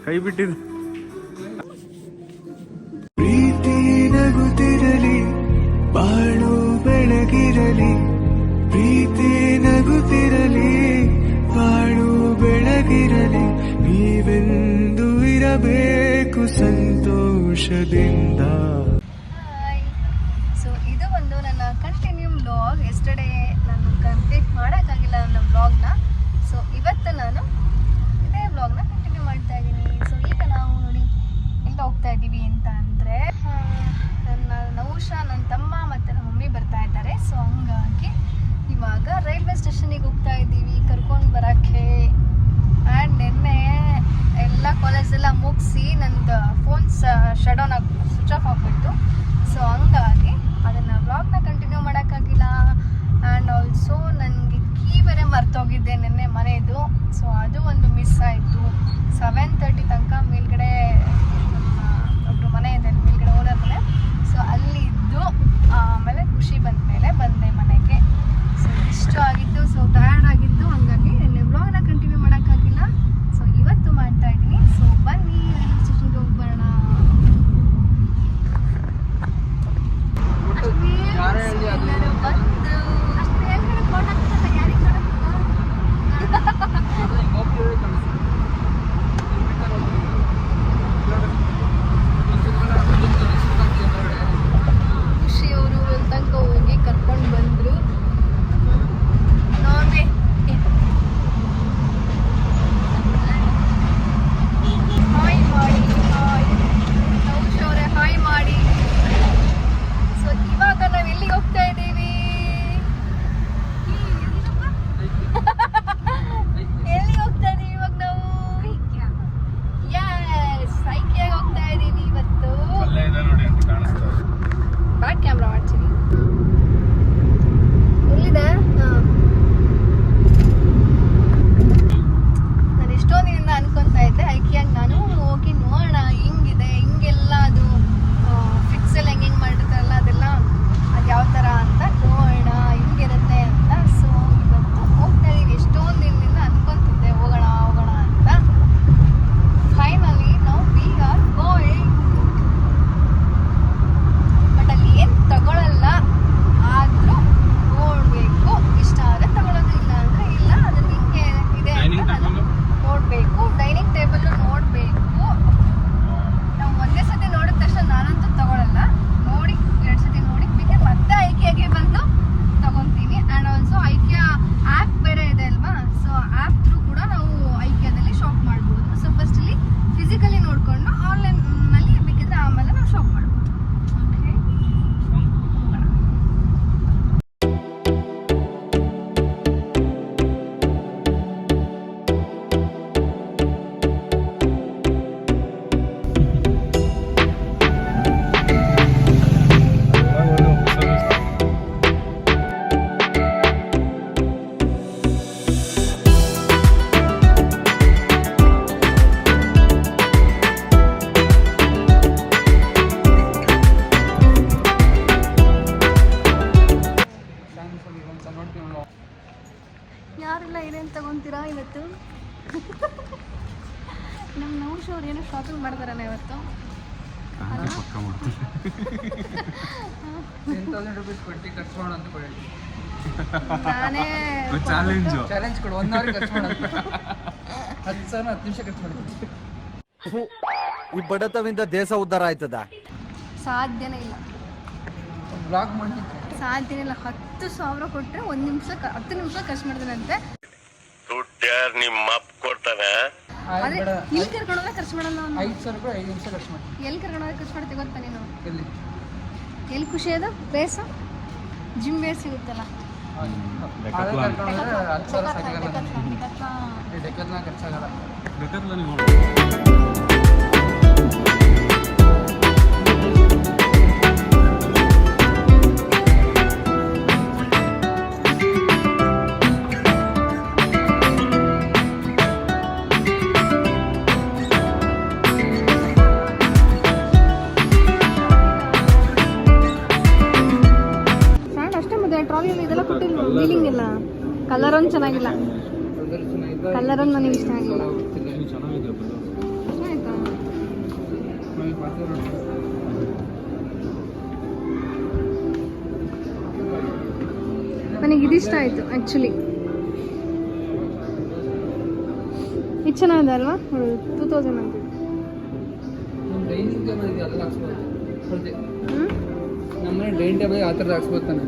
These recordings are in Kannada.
ಕೈ ಬಿಟ್ಟಿದೆ. ಪ್ರೀತಿ ನಗುತ್ತಿರಲಿ, ಬಾಳು ಬೆಳಗಿರಲಿ. ಪ್ರೀತಿ ನಗುತ್ತಿರಲಿ, ಬಾಳು ಬೆಳಗಿರಲಿ. ನೀವೆಂದು ಇರಬೇಕು ಸಂತೋಷದಿಂದ. ಸೊ ಇದು ಒಂದು ನನ್ನ ಕಂಟಿನ್ಯೂ ವ್ಲಾಗ್. ಎಸ್ಟರ್ಡೇ ನಾನು ಕಂಪ್ಲೀಟ್ ಮಾಡೋಕ್ಕಾಗಿಲ್ಲ ನನ್ನ ವ್ಲಾಗ್ನ. ಸೊ ಇವತ್ತು ನಾನು ಇದೇ ವ್ಲಾಗ್ನ ಕಂಟಿನ್ಯೂ ಮಾಡ್ತಾ ಇದ್ದೀನಿ. ಸೊ ಈಗ ನಾವು ನೋಡಿ ಎಲ್ಲಿ ಹೋಗ್ತಾ ಇದ್ದೀವಿ ಅಂತ ಅಂದರೆ, ನನ್ನ ನೌಶಾ, ನನ್ನ ತಮ್ಮ ಮತ್ತು ನಮ್ಮ ಮಮ್ಮಿ ಬರ್ತಾ ಇದ್ದಾರೆ. ಸೊ ಹಂಗಾಗಿ ಇವಾಗ ರೈಲ್ವೆ ಸ್ಟೇಷನಿಗೆ ಹೋಗ್ತಾ ಇದ್ದೀವಿ ಕರ್ಕೊಂಡು ಬರೋಕ್ಕೆ. ಆ್ಯಂಡ್ ನಿನ್ನೆ ಎಲ್ಲ ಕಾಲೇಜೆಲ್ಲ ಮುಗಿಸಿ ನಂದು ಫೋನ್ ಶಡೌನ್ ಆಗಿ ಸ್ವಿಚ್ ಆಫ್ ಆಗಿಬಿಟ್ಟು. ಸೊ ಹಂಗಾಗಿ ಅದನ್ನು ವ್ಲಾಗ್ನ ಕಂಟಿನ್ಯೂ ಮಾಡೋಕ್ಕಾಗಿಲ್ಲ. ಆ್ಯಂಡ್ ಆಲ್ಸೋ ನನಗೆ ಕೀ ಬೇರೆ ಮರ್ತೋಗಿದ್ದೆ ನಿನ್ನೆ ಮನೆಯದು. ಸೊ ಅದು ಒಂದು ಮಿಸ್ ಆಯಿತು. 7:30 ತನಕ ಮೇಲ್ಗಡೆ ಒಬ್ಬರು ಮನೆ ಇದೆ, ಮೇಲ್ಗಡೆ ಓನರ್ ಮನೆ. ಸೊ ಅಲ್ಲಿ ಇದ್ದು ಆಮೇಲೆ ಖುಷಿ ಬಂದ ಮೇಲೆ ಬಂದೆ ಮನೆಗೆ. ಸೊ ಇಷ್ಟು ಆಗಿತ್ತು. ಸೊ ಟಯರ್ಡ್ ಆಗಿತ್ತು, ಹಂಗಾಗಿ ನಿನ್ನೆ ವ್ಲಾಗ್ನ ಕಂಟಿನ್ಯೂ ಮಾಡೋಕ್ಕಾಗಿಲ್ಲ. ಸೊ ಇವತ್ತು ಮಾಡ್ತಾ ಇದ್ದೀನಿ. ಸೊ ಬನ್ನಿ ರೈಲ್ವೆ ಸ್ಟೇಷನ್ಗೆ ಹೋಗಿ ಬರೋಣ. ಖುಷಿಯವರು ತನಕ ಹೋಗಿ ಕರ್ಕೊಂಡು ಬಂದರು. ನೋಡಿ ಹಾಯ್ ಮಾಡಿ, ಹಾಯ್ ನೌಶ್ ಅವರೇ, ಹಾಯ್ ಮಾಡಿ. ಸೊ ಇವಾಗ ನಾವು ಎಲ್ಲಿಗೆ ಹೋಗ್ತಾ ಇದ್ದೀವಿ? ಎಲ್ಲಿಗೆ ಹೋಗ್ತಾ ಇದ್ದೀವಿ ಇವಾಗ ನಾವು? ಯಸ್, ಐಕಿಯಾಗೆ ಹೋಗ್ತಾ ಇದ್ದೀವಿ ಇವತ್ತು. ಬ್ಯಾಕ್ ಕ್ಯಾಮ್ರಾ ಮಾಡ್ತೀನಿ. ಎಲ್ಲಿದೆ? ನಾನು ಎಷ್ಟೊಂದಿನಿಂದ ಅನ್ಕೊತಾ ಇದ್ದೆ ಐಕಿಯಾಗಿ ನಾನು ಹೋಗಿ ನೋಡೋಣ ಹಿಂಗಿದೆ, ಹಿಂಗೆಲ್ಲ ಅದು ಫಿಕ್ಸ್ ಎಲ್ಲ ಹೆಂಗೆ ಮಾಡಿರ್ತಾರಲ್ಲ ಅದೆಲ್ಲ ಅದು ಯಾವ ಥರ ಅಂತ ನೋಡೋಣ ಹಿಂಗಿರುತ್ತೆ ಅಂತ. ಸೊ ಇವತ್ತು ಹೋಗ್ತಾ ಇದೀವಿ. ಎಷ್ಟೊಂದು ದಿನದಿಂದ ಅನ್ಕೊಂತಿದ್ದೆ ಹೋಗೋಣ ಹೋಗೋಣ ಅಂತ. ಫೈನಲಿ ನಾವು ವಿ ಆರ್ ಗೋಯಿಂಗ್. ಬಟ್ ಅಲ್ಲಿ ಏನು ತಗೊಳ್ಳಲ್ಲ, ಆದರೂ ನೋಡಬೇಕು. ಇಷ್ಟ ಆದರೆ ತಗೊಳ್ಳೋದು, ಇಲ್ಲ ಅಂದರೆ ಇಲ್ಲ. ಅದನ್ನ ಹಿಂಗೆ ಇದೆ ಅಂತ ನಾನು ನೋಡಬೇಕು. ಡೈನಿಂಗ್ ಟೇಬಲ್ಲು ನೋಡಬೇಕು. ನಾವು ಒಂದೇ ಸತಿ ನೋಡಿದ ತಕ್ಷಣ ನಾನಂತೂ ತಗೊಳ್ಳಲ್ಲ. ನೋಡಿ 2 ಸತಿ ನೋಡಿ ಬೇಕೆ ಮತ್ತೆ ಐಕಿಯಾಗೆ ಬಂದು ತಗೊತೀನಿ. ಆ್ಯಂಡ್ ಆಲ್ಸೋ ಐಕಿಯಾ ಆ್ಯಪ್ ಬೇರೆ ಇದೆ ಅಲ್ವಾ? ಸೊ ಆ್ಯಪ್ ಥ್ರೂ ಕೂಡ ನಾವು ಐಕಿಯಾದಲ್ಲಿ ಶಾಪ್ ಮಾಡ್ಬೋದು. ಸೊ ಫಸ್ಟಲ್ಲಿ ಫಿಸಿಕಲಿ ನೋಡಿಕೊಂಡು ಆನ್ಲೈನಲ್ಲಿ ಬೇಕಿದ್ರೆ ಆಮೇಲೆ ನಾವು ಶಾಪ್ ಮಾಡ್ಬೋದು. ಓಕೆ, ಹೋಗೋಣ. ಯಾರೆಲ್ಲ ಏನೇನು ತಗೊತೀರಾ ಇವತ್ತು? ನಮ್ಮ ನೌಶ್ ಅವ್ರು ಏನೋ ಶಾಪಿಂಗ್ ಮಾಡ್ತಾರಣ್ಣ ಇವತ್ತು. 10,000 rupees ಕೊಟ್ಟು ಖರ್ಚು ಮಾಡು ಅಂತ ಕೊಡಿ. ನಾನೇ ಚಾಲೆಂಜ್ ಕೊಡು. 1 hour ಖರ್ಚು ಮಾಡು. 10,000 10 ನಿಮಿಷ ಖರ್ಚು ಮಾಡು. ಈ ಬಡತವಿಂದ ದೇಶ ಉದ್ಧಾರ ಆಯ್ತದ? ಸಾಧ್ಯನೇ ಇಲ್ಲ, ಬ್ಲಾಗ್ ಮಾಡಿ ಸಾಧ್ಯನೇ ಇಲ್ಲ. 10,000 ಕೊಟ್ಟರೆ 10 ನಿಮಿಷ ಖರ್ಚು ಮಾಡಿದನಂತೆ. ನಿಮ್ಮ ಅಪ್ಪ ಕೊಡ್ತಾನೆ. ಇಲ್ಲಿ ಕರ್ಕೊಂಡೋದ್ರೆ ಖರ್ಚು ಮಾಡಲ್ಲ. 5,000 ರೂಪಾಯಿ 5 ನಿಮಿಷ ಖರ್ಚು ಮಾಡಿ. ಎಲ್ಲಿ ಕರ್ಕೊಂಡೋದ್ರೆ ಖರ್ಚು ಮಾಡ್ತೀವಿ ಗೊತ್ತಾ ನೀನು? ಎಲ್ಲಿ ಖುಷಿ ಅದು ಬೇಸ್ ಜಿಮ್ ಬೇಸ್ ಸಿಗುತ್ತಲ್ಲ, ಕರ್ಕೊಂಡೋದ್ರೆ 10,000 ಸಾಕಾಗಲ್ಲ. ಡೆಕತ್ಲಾನ್ ಖರ್ಚಾಗಲ್ಲ. ಟ್ರಾಲಿಯಲ್ಲಿ ಇದೆಲ್ಲ ಕೊಟ್ಟಿಲ್ಲ, ವೀಲಿಂಗ್ ಇಲ್ಲ. ಕಲರ್ ಒಂದು ಚೆನ್ನಾಗಿಲ್ಲ, ಕಲರ್ ಒಂದು ನನಗೆ ಇಷ್ಟ ಆಗಿಲ್ಲ. ಆಯ್ತಾ ನನಗೆ ಇದಿಷ್ಟ ಆಯಿತು ಆ್ಯಕ್ಚುಲಿ. ಇದು ಚೆನ್ನಾಗಿದೆ ಅಲ್ವಾ? 2000 ಅಂತ. ಡೈನಿಂಗ್ ಟೇಬಲ್ ಇದೆ, ಅಲ್ಲ ಹಾಕ್ಸ್ಬೋದು. ನಮ್ಮನೆ ಡೈನಿಂಗ್ ಟೇಬಲ್ ಆ ಥರದ್ದು ಹಾಕ್ಸ್ಬೋದು ತಾನೆ.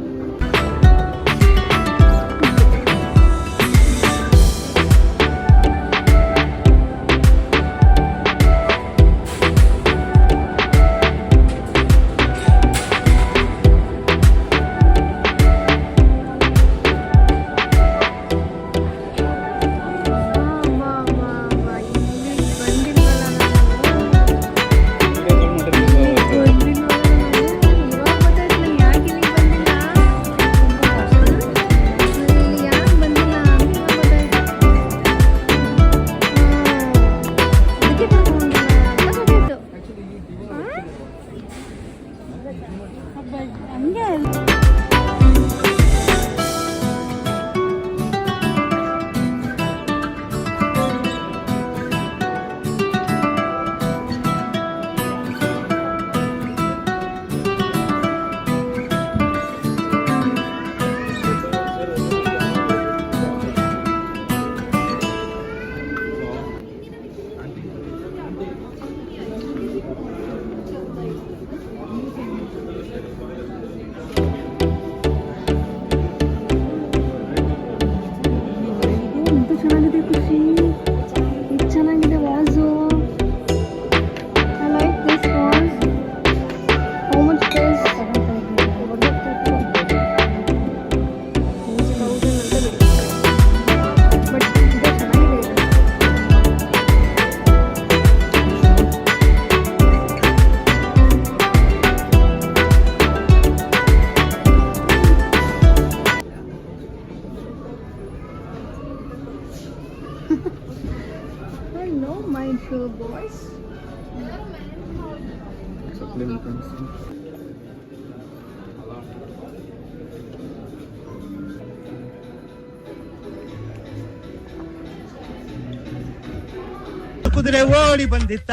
ಕುದುರೆ ಓಡಿ ಬಂದಿತ್ತ.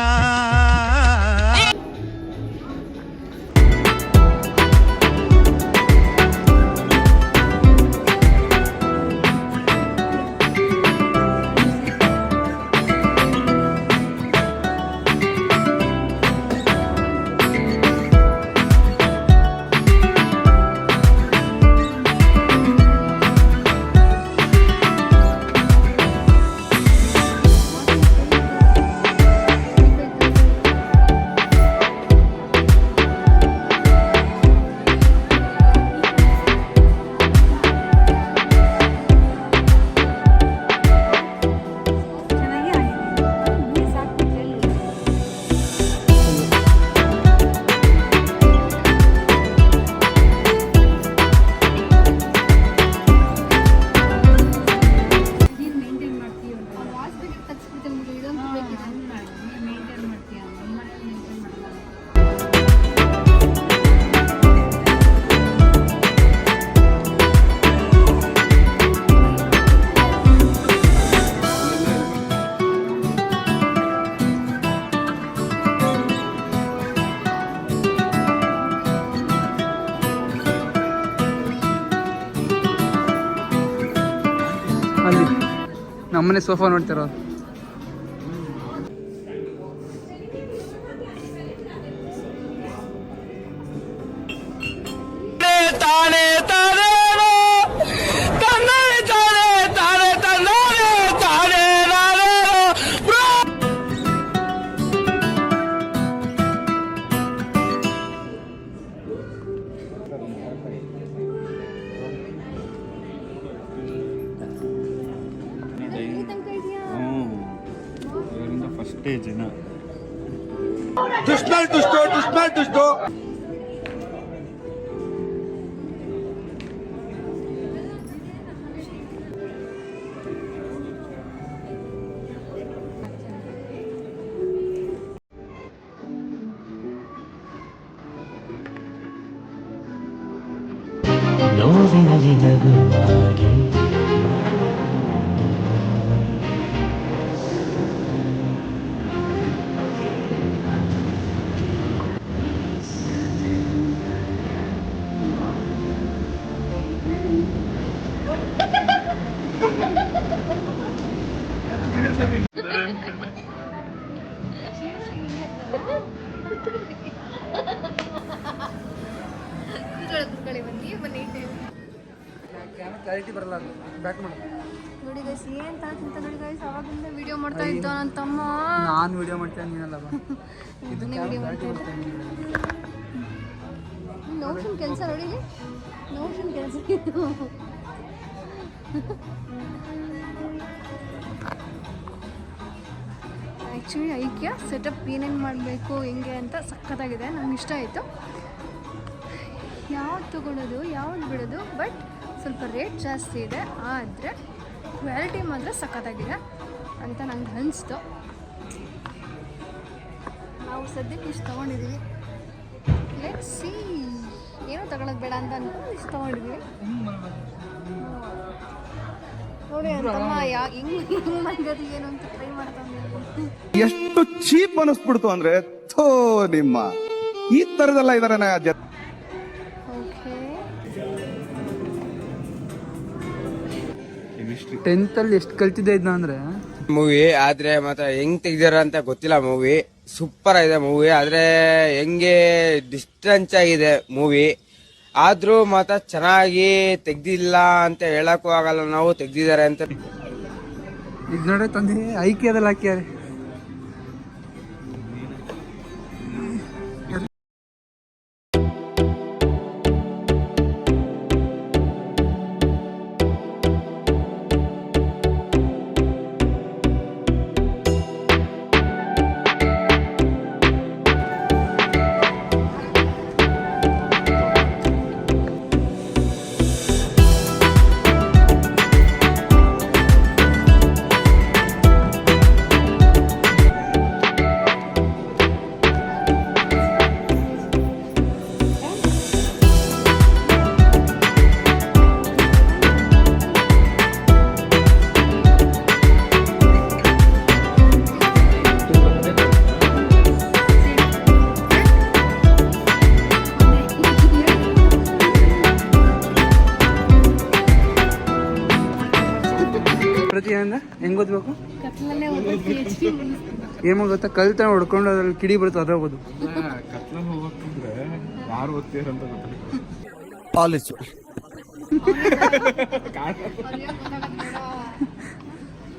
ಅಲ್ಲಿ ನಮ್ಮನೆ ಸೋಫಾ ನೋಡ್ತಿರೋ. ತಾನೆ ತಾನೆ ತಾನೆ ತಾನೆ ತಾನೆ ತಾನೆ ತಾನೆ ಫಸ್ಟ್ ಸ್ಟೇಜ್ ದುಷ್ಟೋ ನೋವಿನಲ್ಲಿ ನಗುವಾಗಿ ಕ್ಲಾರಿಟಿ ಬರಲ್ಲ ಅದು ಬ್ಯಾಕ್ ಮಾಡು. ನೋಡಿ ಗೈಸ್ ಏನ್ ತಾಂತ ನೋಡಿ ಗೈಸ್ ಅವಾಗಿಂದ ವಿಡಿಯೋ ಮಾಡ್ತಾ ಇದ್ದ ನನ್ನ ತಮ್ಮ. ನಾನು ವಿಡಿಯೋ ಮಾಡ್ತೇನೆ ನೀನಲ್ಲ ಬಾ. ಇದನ್ನೇ ವಿಡಿಯೋ ಮಾಡ್ತಾ ಇದ್ದೆ. ನೋಷನ್ ಕೆಲಸ ನೋಡಿ, ನೋಷನ್ ಕೆಲಸ ಆ್ಯಕ್ಚುಲಿ ಐಕ್ಯ ಸೆಟಪ್ ಏನೇನು ಮಾಡಬೇಕು ಹೆಂಗೆ ಅಂತ ಸಖತ್ತಾಗಿದೆ, ನಂಗೆ ಇಷ್ಟ ಆಯಿತು. ಯಾವ್ದು ತೊಗೊಳೋದು ಯಾವ್ದು ಬಿಡೋದು, ಬಟ್ ಸ್ವಲ್ಪ ರೇಟ್ ಜಾಸ್ತಿ ಇದೆ, ಆದರೆ ಕ್ವಾಲಿಟಿ ಮಾತ್ರ ಸಖತ್ತಾಗಿದೆ ಅಂತ ನಂಗೆ ಅನಿಸ್ತು. ನಾವು ಸದ್ಯಕ್ಕೆ ಇಷ್ಟು ತೊಗೊಂಡಿದ್ದೀವಿ. ಲೆಟ್ಸ್ ಸಿ, ಏನೂ ತಗೊಳ್ಳೋದು ಬೇಡ ಅಂತ ಅನ್ಕೊಂಡು ಇಷ್ಟು ತೊಗೊಂಡಿದ್ದೀವಿ. ನೋಡಿ ಅಂತಮ್ಮ ಹಿಂಗೆ ಮಾಡೋದು ಏನು ಅಂತ ಟ್ರೈ ಮಾಡ್ತಾ ಇದ್ದೀನಿ. ಎಷ್ಟು ಚೀಪ್ ಅನಿಸ್ಬಿಡ್ತು ಅಂದ್ರೆ ಥೋ ನಿಮ್ಮ ಈ ತರದೆಲ್ಲ ಇದಾರೆ. ಓಕೆ, 10th ಅಲ್ಲಿ ಎಷ್ಟು ಕಲ್ತಿದ್ದೆ ಇದನ್ನ ಅಂದ್ರೆ ಮೂವಿ. ಆದ್ರೆ ಮಾತ್ರ ಹೆಂಗ್ ತೆಗ್ದಾರ ಅಂತ ಗೊತ್ತಿಲ್ಲ. ಮೂವಿ ಸೂಪರ್ ಆಗಿದೆ ಮೂವಿ, ಆದ್ರೆ ಹೆಂಗೆ ಡಿಸ್ಟೆನ್ಸ್ ಆಗಿದೆ ಮೂವಿ. ಆದ್ರೂ ಮಾತ್ರ ಚೆನ್ನಾಗಿ ತೆಗ್ದಿಲ್ಲ ಅಂತ ಹೇಳಕ್ಕೂ ಆಗಲ್ಲ, ನಾವು ತೆಗ್ದಿದ್ದಾರೆ ಅಂತ. ಇದು ನೋಡ್ರೆ ತಂದೆ ಐಕ್ಯದಲ್ಲಿ ಹಾಕ್ಯಾರೆ. ಪ್ರತಿಯೊಂದ ಹೆಂಗ್ ಓದ್ಬೇಕು? ಕತ್ಲಲ್ಲೇ ಹೋಗೋದು PhD. ಏನ್ ಗೊತ್ತಾ, ಕಲ್ತ ಹೊಡ್ಕೊಂಡು ಅದ್ರಲ್ಲಿ ಕಿಡಿ ಬರುತ್ತೆ, ಅದ್ರ ಓದು. ಯಾರು ಓದ್ತೀರಂತ ಗೊತ್ತಿಲ್ಲ. ಪಾಲಿಸು.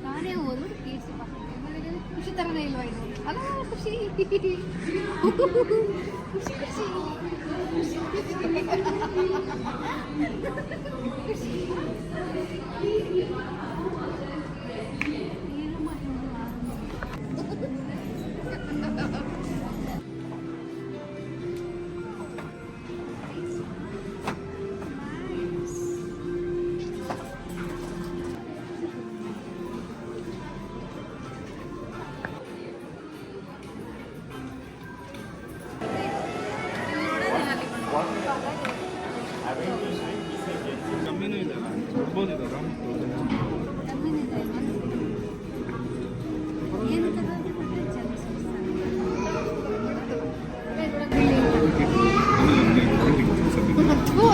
ನಾನೇ ಓದೋದು PhD ಮಾಡ್ತೀನಿ. ಖುಷಿ ಥರನೇ ಇಲ್ವಾ ಇದು? ಅಲ್ಲ ಖುಷಿ ಖುಷಿ ಖುಷಿ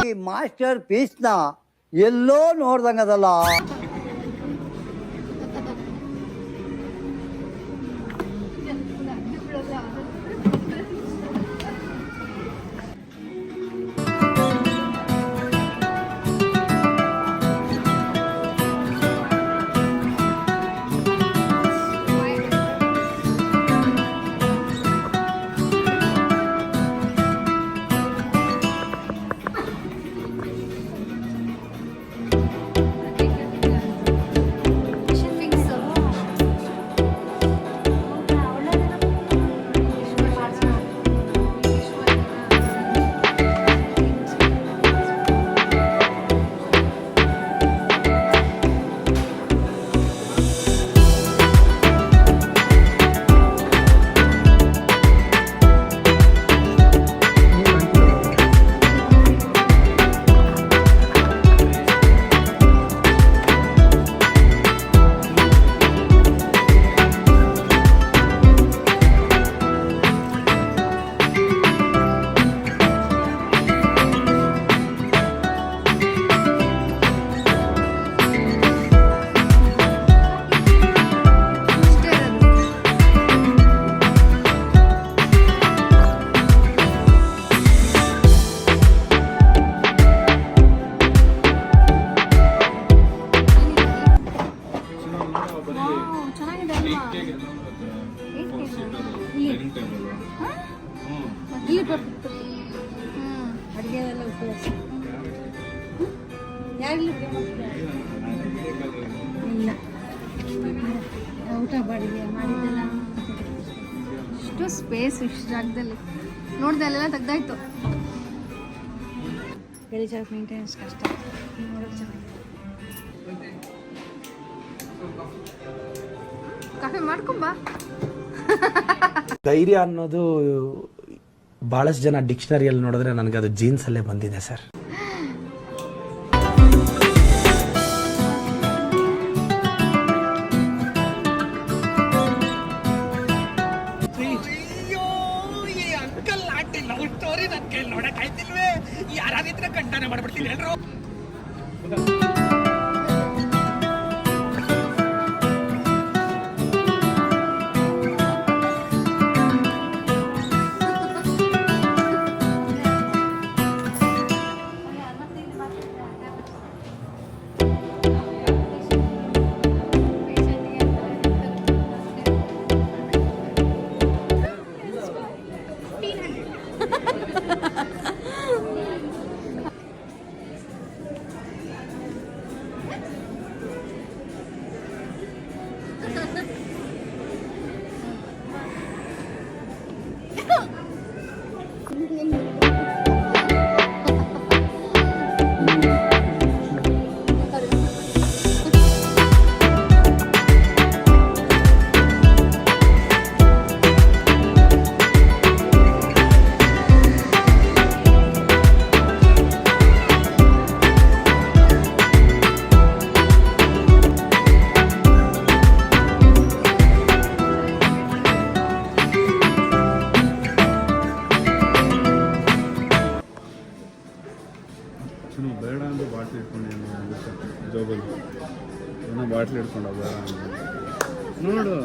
ಈ ಮಾಸ್ಟರ್ ಪೀಸ್ನ ಎಲ್ಲೋ ನೋಡ್ದಂಗದಲ್ಲ. ಇಷ್ಟು ಸ್ಪೇಸ್ ಇಷ್ಟು ಜಾಗದಲ್ಲಿ ನೋಡ್ದೆ ಅಲ್ಲೆಲ್ಲ ತೆಗ್ದಾಯ್ತು. ಗಲಿ ಜಾಗ ಮೇಂಟೆನೆನ್ಸ್ ಕಷ್ಟ, ನೋಡೋಕೆ ಚೆನ್ನಾಗಿದೆ. ಕಾಫಿ ಮಾಡ್ಕೊಂಬಾ. ಧೈರ್ಯ ಅನ್ನೋದು ಬಹಳಷ್ಟು ಜನ ಡಿಕ್ಷನರಿಯಲ್ಲಿ ನೋಡಿದ್ರೆ ನನಗೆ ಅದು ಜೀನ್ಸ್ ಅಲ್ಲೇ ಬಂದಿದೆ ಸರ್. ಯಾರಾದಿದ್ರೆ ಕಂಟನೆ ಮಾಡ್ಬಿಡ್ತೀನಿ ಹೇಳ್ರು. ಬೇಡ ಅಂದ್ರೆ ಬಾಟ್ಲಿ ಇಟ್ಕೊಂಡು ಜೋಬಲ್ಲಿ ಏನೋ ಬಾಟ್ಲಿ ಇಟ್ಕೊಂಡ ಬೇಡ ನೋಡು.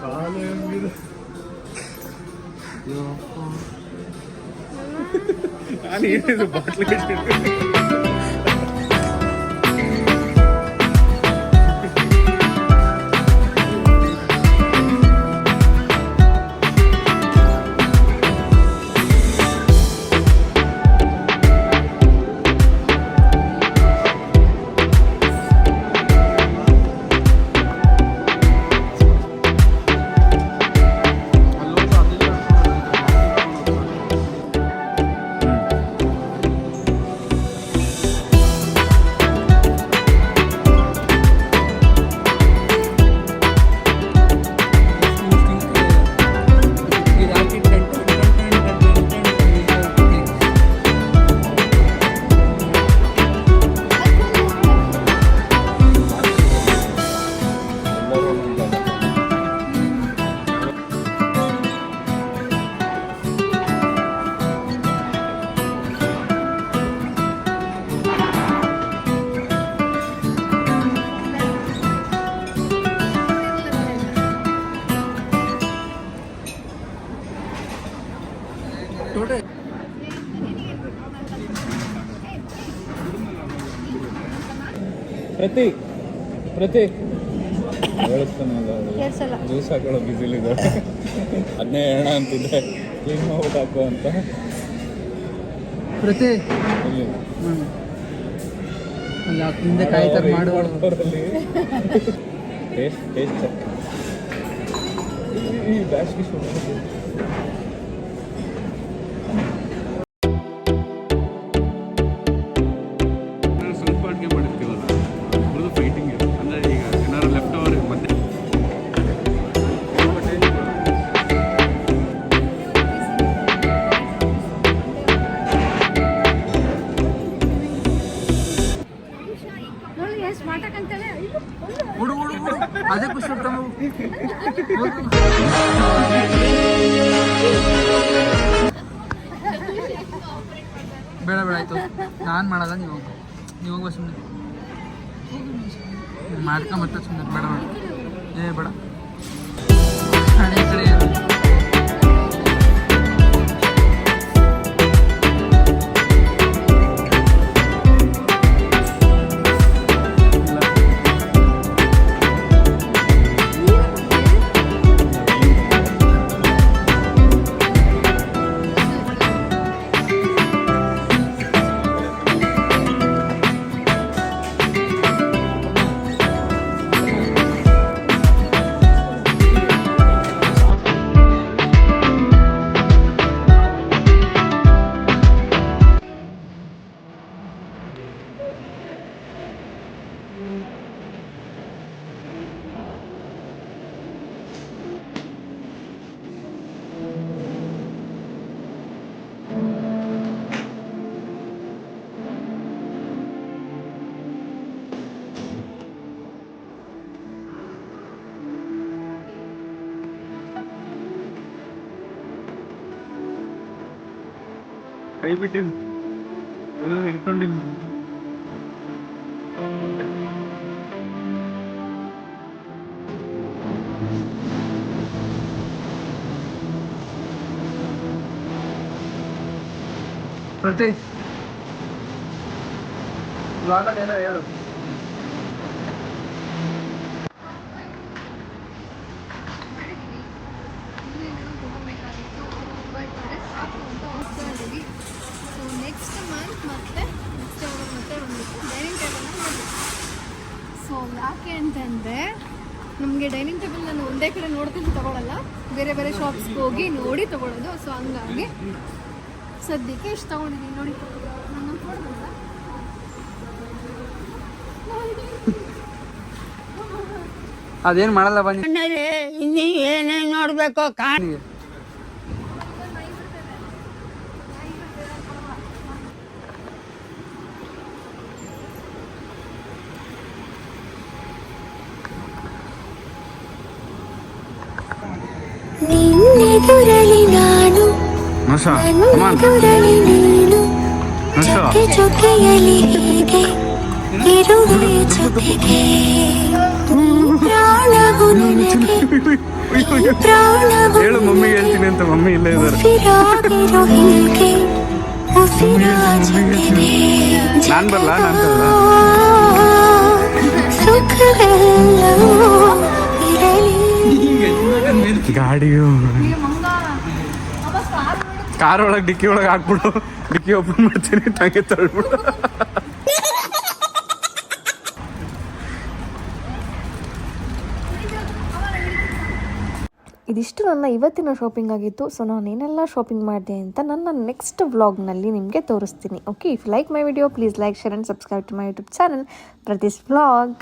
ಕಾಲು ಹೆಂಗಿದೆ ನಾನು ಏನಿದು ಬಾಟ್ಲಿ ಇಟ್ಟಿರ್ತೀನಿ. ಪ್ರತೀಕ್ ಜ್ಯೂಸ್ ಹಾಕೊಳ್ಳೋ ಬಿಸಿಲಿದೆ, ಅದನ್ನೇ ಹೇಳೋಣ ಅಂತಿದ್ದೆ ಕ್ಲೀನ್ ಮಾಡ್ಬಿಟ್ಟು ಹಾಕೋ ಅಂತ. ಹಿಂದೆ ಕಾಯ್ತಾರೆ ಮಾಡುವ ಟೇಸ್ಟ್ ಈ ಬ್ಯಾಸ್ಗೆ ಸ್ವಲ್ಪ ಅಡುಗೆ ಮಾಡಿರ್ತೀವಲ್ಲ ಅದು ಫೈಟಿಂಗ್ ಅಂದರೆ ಈಗ ಏನಾದ್ರು ಲೆಫ್ಟ್ ಓವರ್ ಮತ್ತೆ ಅದೇ ಖುಷಿ ಬೇಡ ಆಯ್ತು, ನಾನು ಮಾಡಲ್ಲ, ನೀವು ಹೋಗುವ ಸುಮ್ಮನೆ ಮಾಡ್ಕೊಂಬತ್ತ ಸುಮ್ಮನೆ ಬೇಡ ಬೇಡ ಕಡೆ ಕೈ ಬಿಟ್ಟಿದ್ದು ಇಟ್ಕೊಂಡಿದ್ದು. ಪ್ರತಿ ಏನೋ ಹೇಳು. ಸೊ ನೆಕ್ಸ್ಟ್ ಮಂತ್ ಮತ್ತೆ ಬಂದ್ಬಿಟ್ಟು ಡೈನಿಂಗ್ ಟೇಬಲ್ನ ಮಾಡಬೇಕು. ಸೊ ಯಾಕೆ ಅಂತಂದರೆ ನಮಗೆ ಡೈನಿಂಗ್ ಟೇಬಲ್ ನಾನು ಒಂದೇ ಕಡೆ ನೋಡ್ಕೊಂಡು ತೊಗೊಳಲ್ಲ, ಬೇರೆ ಬೇರೆ ಶಾಪ್ಸ್ಗೆ ಹೋಗಿ ನೋಡಿ ತೊಗೊಳೋದು. ಸೊ ಹಂಗಾಗಿ ಸದ್ಯಕ್ಕೆ ಇಷ್ಟು ತೊಗೊಂಡಿದ್ದೀನಿ ನೋಡಿ. ನಾನು ನೋಡ್ಬೋದಾ? ಅದೇನು ಮಾಡಲ್ಲ ಬನ್ನಿ. ಇನ್ನಿ ಏನೇನು ನೋಡ್ಬೇಕು ನಿನ್ನೆದುರಲಿ ನಾನು ನಶಾ ನನ್ನೆದುರಲಿ ನೀನು ಜೊತೆ ಜೊತೆಯಲಿ ಹೀಗೆ ಇರುವೆ ಜೊತೆಗೆ ಪ್ರಾಣವು ನನಗೆ ಪ್ರಾಣವು ಹೇಳು ಮಮ್ಮಿಗೆ ಹೇಳ್ತೀನಿ ಅಂತ. ಮಮ್ಮಿ ಇಲ್ಲೇ ಇದ್ದಾರೆ. ಉಸಿರಾಗಿರೋ ಹೀಗೆ ಉಸಿರಾ ಜೊತೆಗೆ ನಾನ್ ಬರಲ್ಲ, ನಾನ್ ಬರಲ್ಲ. ಸುಖವೆಲ್ಲವೂ ಇರಲಿ. ಗಾಡಿಯು ಕಾರ್ ಒಳಗೆ ಡಿಕ್ಕಿ ಒಳಗೆ ಹಾಕ್ಬಿಡು. ಡಿಕ್ಕಿ ಓಪನ್ ಮಾಡ್ತೀನಿ, ತಂಗೆ ತಳ್ಬಿಡು. ಇದಿಷ್ಟು ನನ್ನ ಇವತ್ತಿನ ಶಾಪಿಂಗ್ ಆಗಿತ್ತು. ಸೊ ನಾನೇನೆಲ್ಲ ಶಾಪಿಂಗ್ ಮಾಡಿದೆ ಅಂತ ನನ್ನ ನೆಕ್ಸ್ಟ್ ವ್ಲಾಗ್ನಲ್ಲಿ ನಿಮಗೆ ತೋರಿಸ್ತೀನಿ. Okay, if like my video please like, share and subscribe to my YouTube channel for this vlog.